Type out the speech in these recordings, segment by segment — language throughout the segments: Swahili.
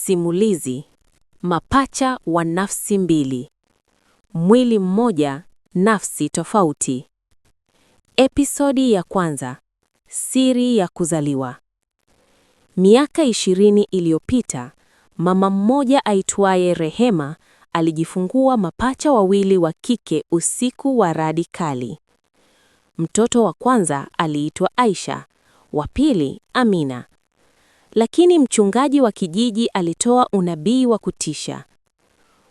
Simulizi: mapacha wa nafsi mbili, mwili mmoja, nafsi tofauti. Episodi ya kwanza: siri ya kuzaliwa. Miaka 20 iliyopita, mama mmoja aitwaye Rehema alijifungua mapacha wawili wa kike usiku wa radi kali. Mtoto wa kwanza aliitwa Aisha, wa pili Amina. Lakini mchungaji wa kijiji alitoa unabii wa kutisha.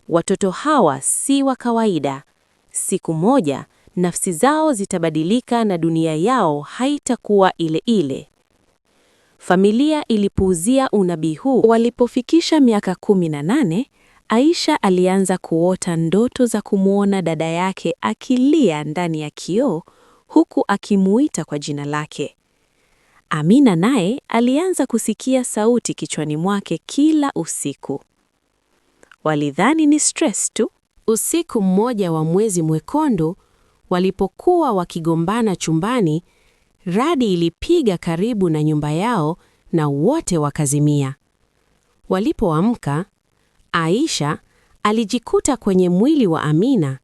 Watoto hawa si wa kawaida. Siku moja, nafsi zao zitabadilika na dunia yao haitakuwa ile ile. Familia ilipuuzia unabii huu. Walipofikisha miaka 18, Aisha alianza kuota ndoto za kumwona dada yake akilia ndani ya kioo huku akimuita kwa jina lake. Amina naye alianza kusikia sauti kichwani mwake kila usiku. Walidhani ni stress tu. Usiku mmoja wa mwezi mwekundu, walipokuwa wakigombana chumbani, radi ilipiga karibu na nyumba yao na wote wakazimia. Walipoamka, Aisha alijikuta kwenye mwili wa Amina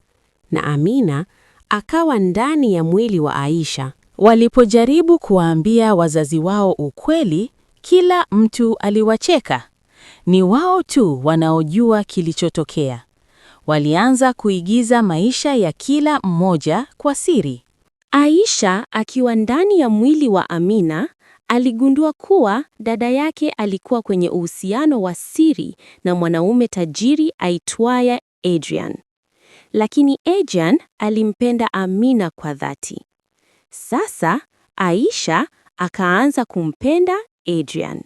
na Amina akawa ndani ya mwili wa Aisha. Walipojaribu kuwaambia wazazi wao ukweli, kila mtu aliwacheka. Ni wao tu wanaojua kilichotokea. Walianza kuigiza maisha ya kila mmoja kwa siri. Aisha akiwa ndani ya mwili wa Amina, aligundua kuwa dada yake alikuwa kwenye uhusiano wa siri na mwanaume tajiri aitwaye Adrian. Lakini Adrian alimpenda Amina kwa dhati. Sasa Aisha akaanza kumpenda Adrian.